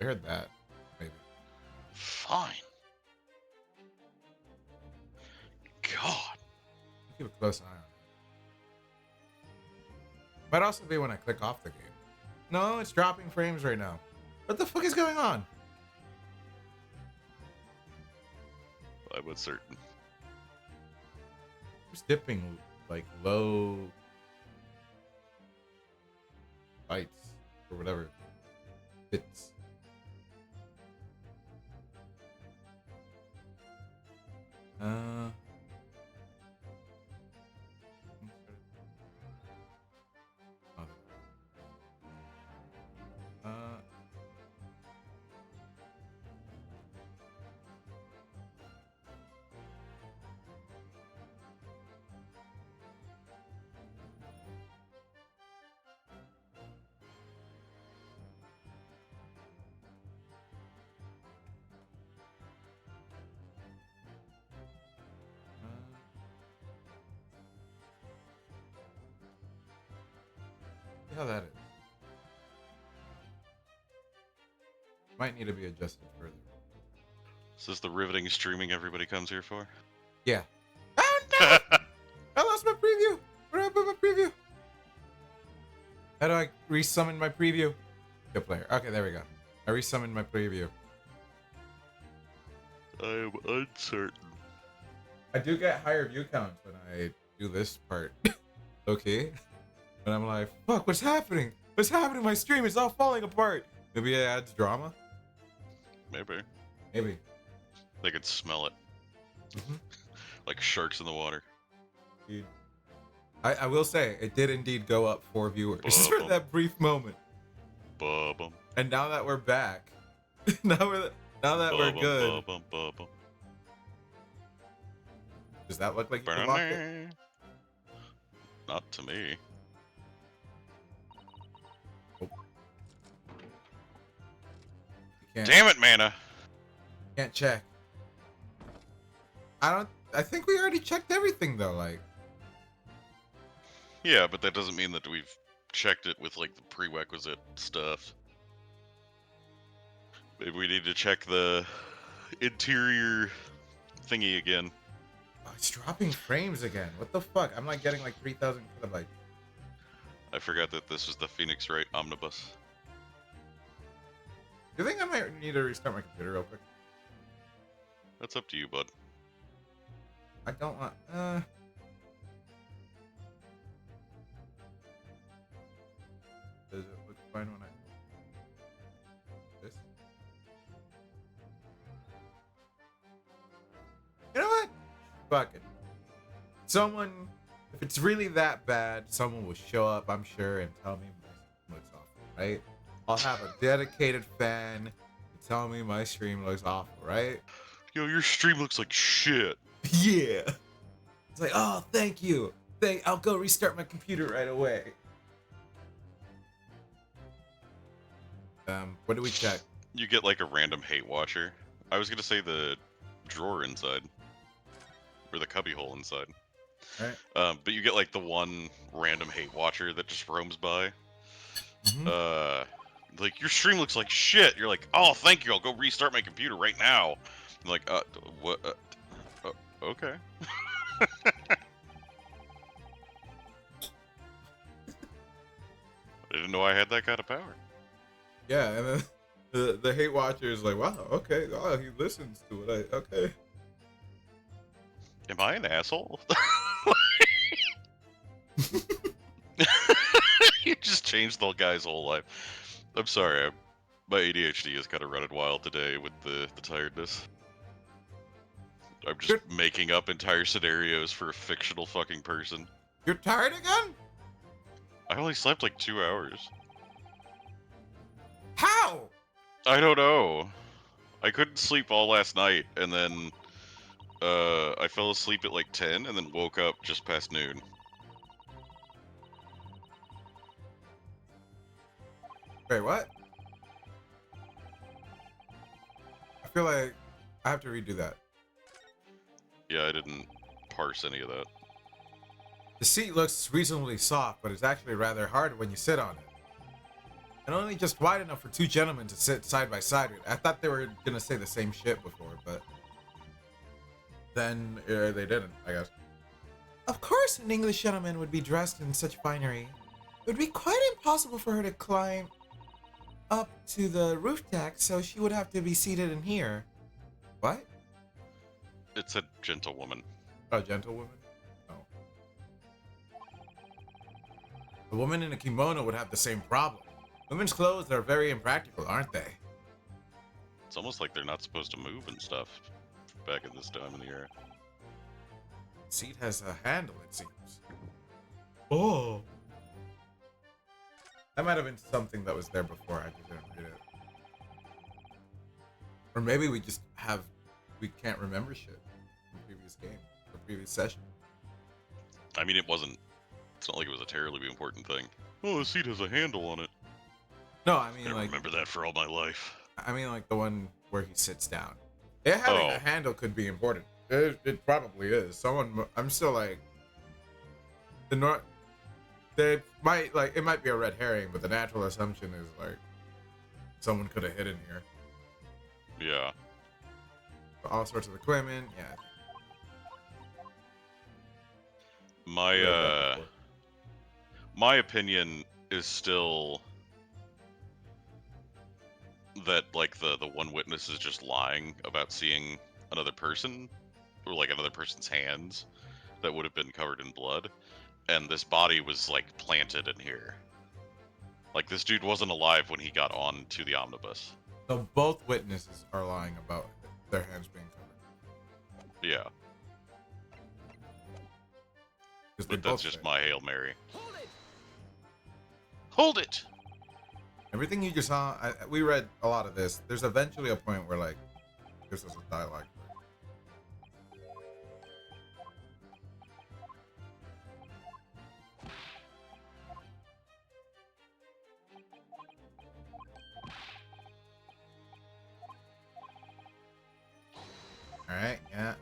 I heard that. Maybe. Fine. God. Keep a close eye on it. Might also be when I click off the game. No, it's dropping frames right now. What the fuck is going on? I was certain. It's dipping like low bytes or whatever. Bits. Uh. Uh. See how that is. Might need to be adjusted further. Is this the riveting streaming everybody comes here for? Yeah. Oh no! I lost my preview. Where do I put my preview? How do I resummon my preview? Good player. Okay, there we go. I resummoned my preview. I'm uncertain. I do get higher view counts when I do this part. Okay. And I'm like, fuck, what's happening? What's happening to my stream? It's all falling apart. Maybe it adds drama? Maybe. Maybe. They could smell it. Mhm. Like sharks in the water. Dude. I will say, it did indeed go up 4 viewers for Bum. that brief moment. Bum. And now that we're back, now that we're good, does that look like you can lock it? Not to me. You can't, Damn it, Mana! can't check. I think we already checked everything though, like. Yeah, but that doesn't mean that we've checked it with like the prerequisite stuff. Maybe we need to check the interior thingy again. Oh, it's dropping frames again. What the fuck? I'm like getting like 3,000 kilobytes. I forgot that this was the Phoenix Wright Omnibus. Do you think I might need to restart my computer real quick? That's up to you, bud. I don't want. Does it look fine when I this? You know what? Fuck it. Someone, if it's really that bad, someone will show up, I'm sure, and tell me my stream looks awful, right? I'll have a dedicated fan to tell me my stream looks awful, right? Yo, your stream looks like shit. Yeah. It's like, oh, thank you. I'll go restart my computer right away. What do we check? You get like a random hate watcher. I was gonna say the drawer inside. Or the cubby hole inside. Right. But you get like the one random hate watcher that just roams by. Mhm. Like, your stream looks like shit. You're like, oh, thank you. I'll go restart my computer right now. I'm like, what? Okay. I didn't know I had that kind of power. Yeah, and then the hate watcher is like, wow, okay, oh, he listens to it. Okay. Am I an asshole? You just changed the guy's whole life. I'm sorry. My ADHD is kind of running wild today with the tiredness. I'm just making up entire scenarios for a fictional fucking person. You're tired again? I only slept like 2 hours. How? I don't know. I couldn't sleep all last night, and then I fell asleep at like 10, and then woke up just past noon. Wait, what? I feel like I have to redo that. Yeah, I didn't parse any of that. The seat looks reasonably soft, but it's actually rather hard when you sit on it. and only just wide enough for two gentlemen to sit side by side. I thought they were gonna say the same shit before, but then they didn't, I guess. Of course, an English gentleman would be dressed in such finery. It would be quite impossible for her to climb up to the roof deck, so she would have to be seated in here. What? It's a gentlewoman. A gentlewoman? Oh. A woman in a kimono would have the same problem. Women's clothes are very impractical, aren't they? It's almost like they're not supposed to move and stuff back at this time of the year. Seat has a handle, it seems. Oh. That might have been something that was there before. I just didn't read it. Or maybe we can't remember shit from previous game or previous session. I mean, it's not like it was a terribly important thing. Oh, the seat has a handle on it. No, I mean, I like, remember that for all my life. I mean, like the one where he sits down. Yeah, having a handle could be important. It probably is. I'm still like, it might be a red herring, but the natural assumption is like, someone could have hidden here. Yeah. All sorts of equipment, yeah. My opinion is still that like the one witness is just lying about seeing another person, or like another person's hands that would have been covered in blood, and this body was like planted in here. Like this dude wasn't alive when he got on to the omnibus. So both witnesses are lying about their hands being covered. Yeah. But that's just my Hail Mary. Hold it! Hold it! Everything you just saw, we read a lot of this. There's eventually a point where like, this is a dialogue. Alright, yeah,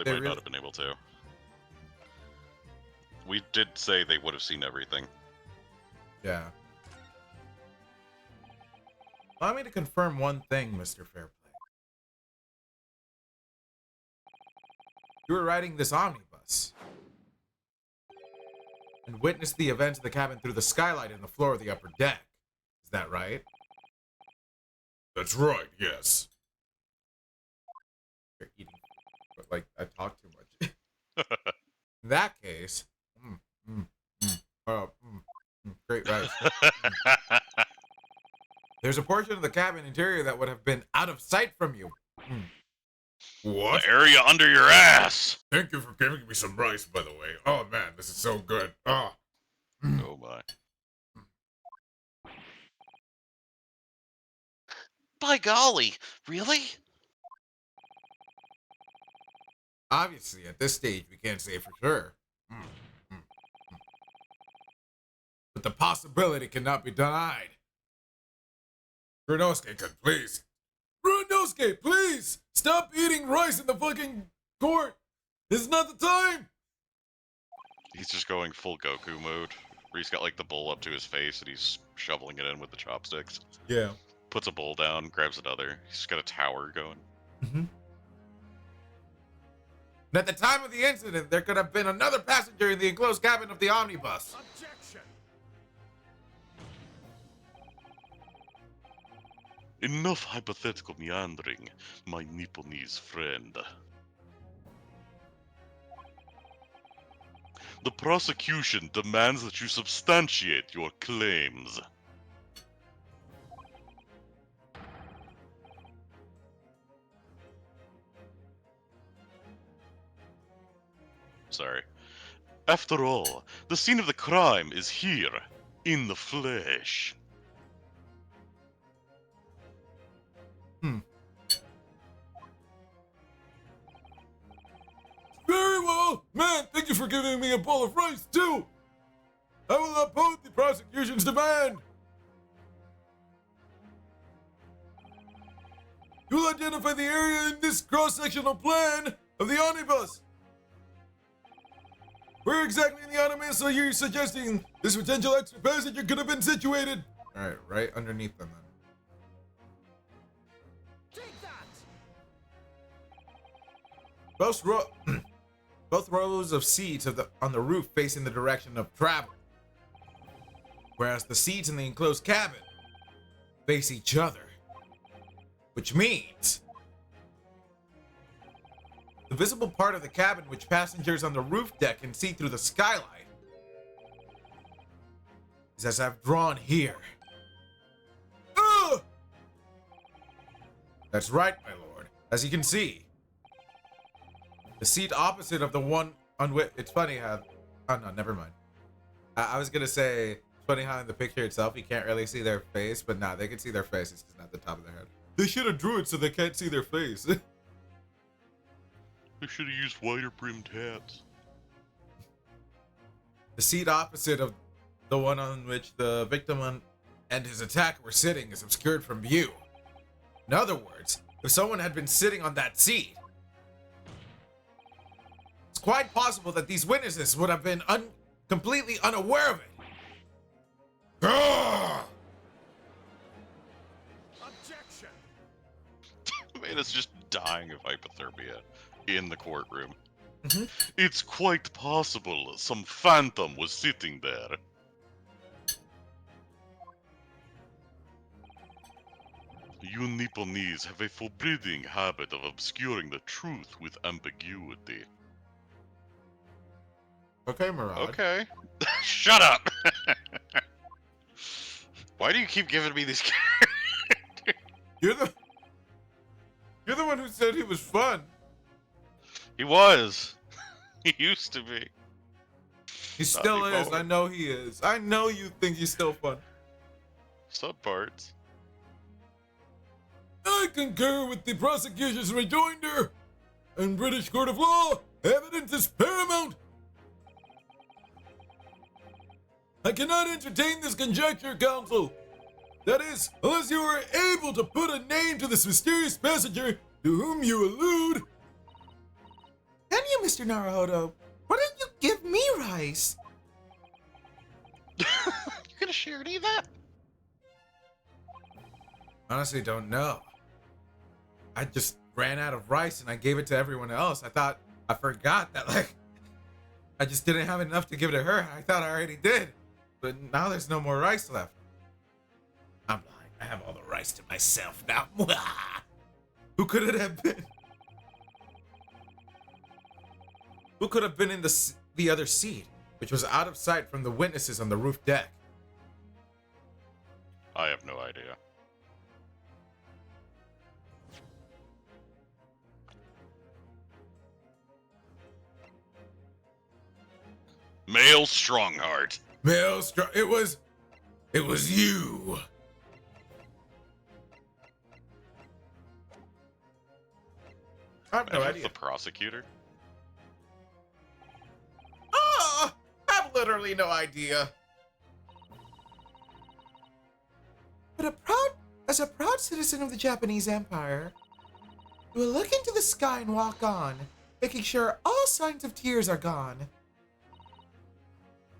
They might not have been able to. We did say they would have seen everything. Yeah. Allow me to confirm one thing, Mr. Fairplay. You were riding this omnibus and witnessed the events of the cabin through the skylight in the floor of the upper deck. Is that right? That's right, yes. You're eating, but like, I talk too much. In that case, great rice. There's a portion of the cabin interior that would have been out of sight from you. What? The area under your ass! Thank you for giving me some rice, by the way. Oh man, this is so good. Oh. Oh my. By golly, really? Obviously, at this stage, we can't say for sure. But the possibility cannot be denied. Brunosuke, please. Brunosuke, please! Stop eating rice in the fucking court! This is not the time! He's just going full Goku mode, where he's got like the bowl up to his face and he's shoveling it in with the chopsticks. Yeah. Puts a bowl down, grabs another. He's got a tower going. And at the time of the incident, there could have been another passenger in the enclosed cabin of the omnibus. Objection! Enough hypothetical meandering, my Nipponese friend. The prosecution demands that you substantiate your claims. Sorry. After all, the scene of the crime is here, in the flesh. Very well! Man, thank you for giving me a bowl of rice, too! I will uphold the prosecution's demand! You will identify the area in this cross-sectional plan of the omnibus! Where exactly in the Animus are you suggesting this potential extra passenger could have been situated? Alright, right underneath them then. Take that! Both rows of seats on the roof facing the direction of travel, whereas the seats in the enclosed cabin face each other, which means the visible part of the cabin which passengers on the roof deck can see through the skylight is as I've drawn here. Ugh! That's right, my lord. As you can see, the seat opposite of the one on which it's funny how. Oh no, never mind. I was gonna say it's funny how in the picture itself you can't really see their face, but nah, they can see their face. It's just not the top of their head. They should have drew it so they can't see their face. They should have used wider brimmed hats. The seat opposite of the one on which the victim and his attacker were sitting is obscured from view. In other words, if someone had been sitting on that seat, it's quite possible that these witnesses would have been completely unaware of it. Grrr! Objection! Man, it's just dying of hypothermia in the courtroom. Mhm. It's quite possible some phantom was sitting there. You Nipponese have a forbidding habit of obscuring the truth with ambiguity. Okay, Murad. Okay. Shut up! Why do you keep giving me these You're the one who said he was fun. He was. He used to be. He still is. anymore. I know he is. I know you think he's still fun. Some parts. I concur with the prosecution's rejoinder. In British court of law, evidence is paramount. I cannot entertain this conjecture, counsel. That is, unless you are able to put a name to this mysterious passenger to whom you allude. Can you, Mr. Naruhodo? Why don't you give me rice? You gonna share any of that? Honestly, don't know. I just ran out of rice and I gave it to everyone else. I forgot that, I just didn't have enough to give to her. I thought I already did. But now there's no more rice left. I'm lying. I have all the rice to myself now. Who could it have been? Who could have been in the other seat, which was out of sight from the witnesses on the roof deck? I have no idea. Male Strongheart. It was you. I have no Imagine if idea. the prosecutor. I have literally no idea. But as a proud citizen of the Japanese Empire, you will look into the sky and walk on, making sure all signs of tears are gone.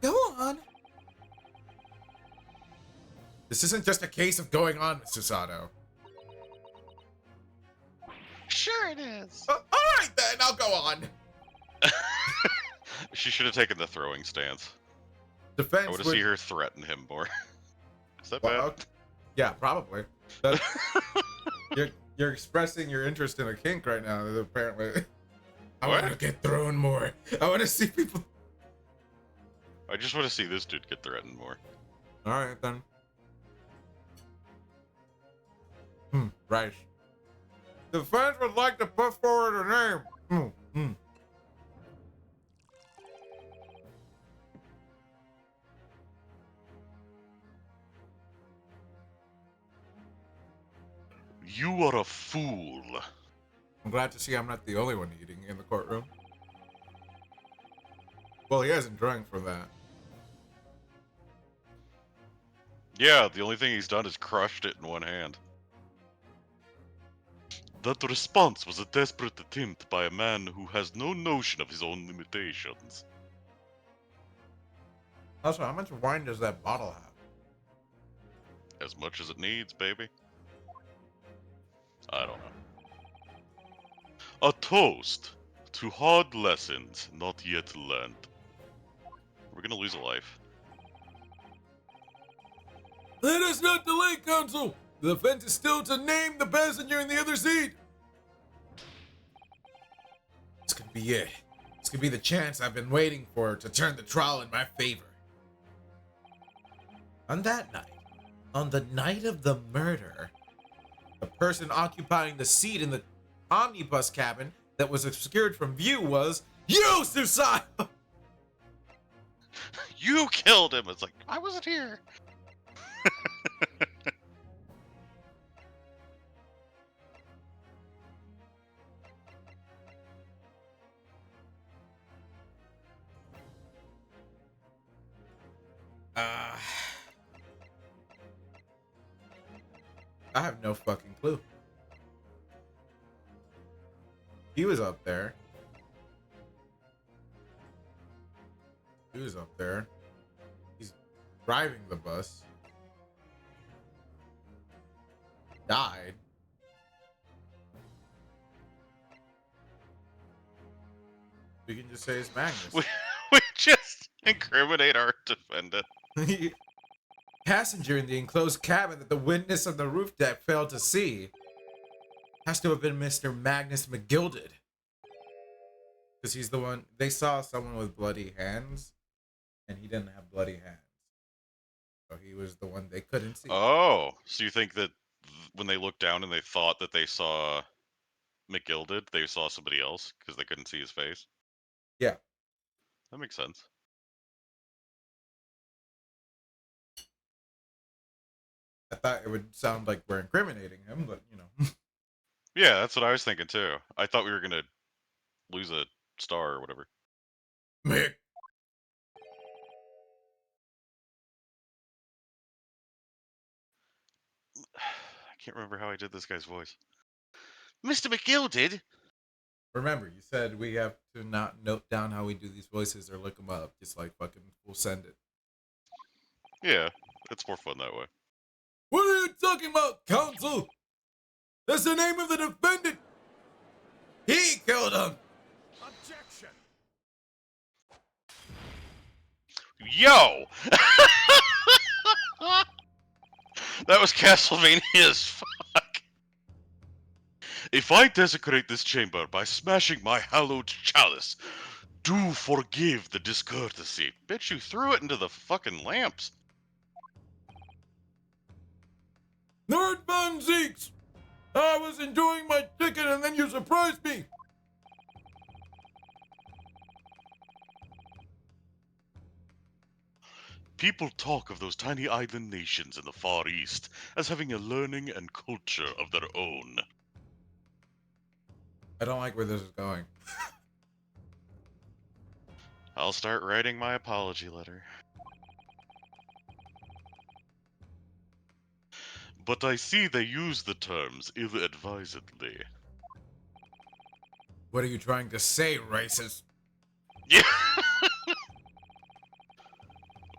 Go on. This isn't just a case of going on, Mr. Sato. Sure it is. All right then, I'll go on. She should have taken the throwing stance. Defense I want to would- see her threaten him more. Is that Well, bad? yeah, probably. You're expressing your interest in a kink right now, apparently. I want to What? get thrown more. I want to see people. I just want to see this dude get threatened more. All right then. Right. The fans would like to put forward a name. You are a fool. I'm glad to see I'm not the only one eating in the courtroom. Well, he hasn't drunk for that. Yeah, the only thing he's done is crushed it in one hand. That response was a desperate attempt by a man who has no notion of his own limitations. Also, how much wine does that bottle have? As much as it needs, baby. I don't know. A toast to hard lessons not yet learned. We're gonna lose a life. Let us not delay, Council! The offense is still to name the passenger in the other seat! This could be it. This could be the chance I've been waiting for to turn the trial in my favor. On that night, on the night of the murder, the person occupying the seat in the omnibus cabin that was obscured from view was you, Suicide! You killed him! It's like, I wasn't here! I have no fucking clue. He was up there. He was up there. He's driving the bus. Died. We can just say it's Magnus. We just incriminate our defendant. Passenger in the enclosed cabin that the witness on the roof deck failed to see has to have been Mr. Magnus McGilded. Because he's the one, they saw someone with bloody hands, and he didn't have bloody hands. So he was the one they couldn't see. Oh, so you think that when they looked down and they thought that they saw McGilded, they saw somebody else because they couldn't see his face? Yeah. That makes sense. I thought it would sound like we're incriminating him, but you know. Yeah, that's what I was thinking too. I thought we were gonna lose a star or whatever. Mick. I can't remember how I did this guy's voice. Mr. McGilded? Remember, you said we have to not note down how we do these voices or look them up. Just like fucking, we'll send it. Yeah, it's more fun that way. What are you talking about, Council? That's the name of the defendant. He killed him. Objection! Yo! That was Castlevania as fuck. If I desecrate this chamber by smashing my hallowed chalice, do forgive the discourtesy. Bitch, you threw it into the fucking lamps. Nerd Van Zeeks! I was enjoying my chicken and then you surprised me! People talk of those tiny island nations in the Far East as having a learning and culture of their own. I don't like where this is going. I'll start writing my apology letter. But I see they use the terms ill-advisedly. What are you trying to say, racist? Yeah.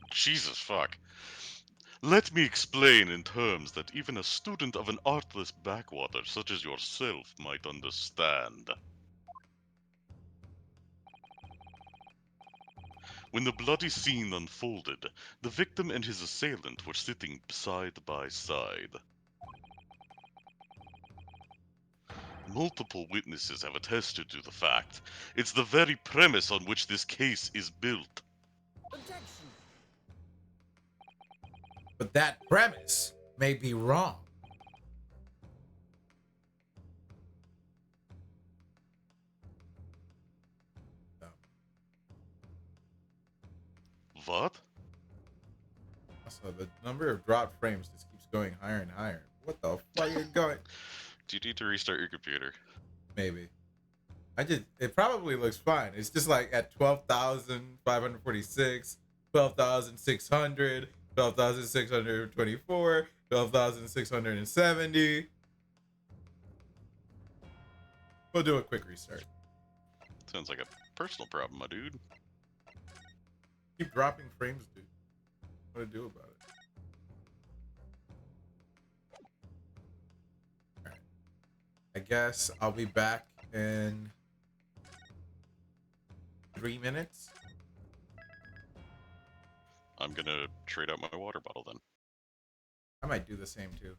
Jesus fuck. Let me explain in terms that even a student of an artless backwater such as yourself might understand. When the bloody scene unfolded, the victim and his assailant were sitting side by side. Multiple witnesses have attested to the fact. It's the very premise on which this case is built. Objection! But that premise may be wrong. What? Also, the number of drop frames just keeps going higher and higher. What the fuck are you going? Do you need to restart your computer? Maybe. It probably looks fine. It's just like at 12,546, 12,600, 12,624, 12,670. We'll do a quick restart. Sounds like a personal problem, my dude. Keep dropping frames, dude. What to do about it? Alright. I guess I'll be back in 3 minutes. I'm gonna trade out my water bottle then. I might do the same too.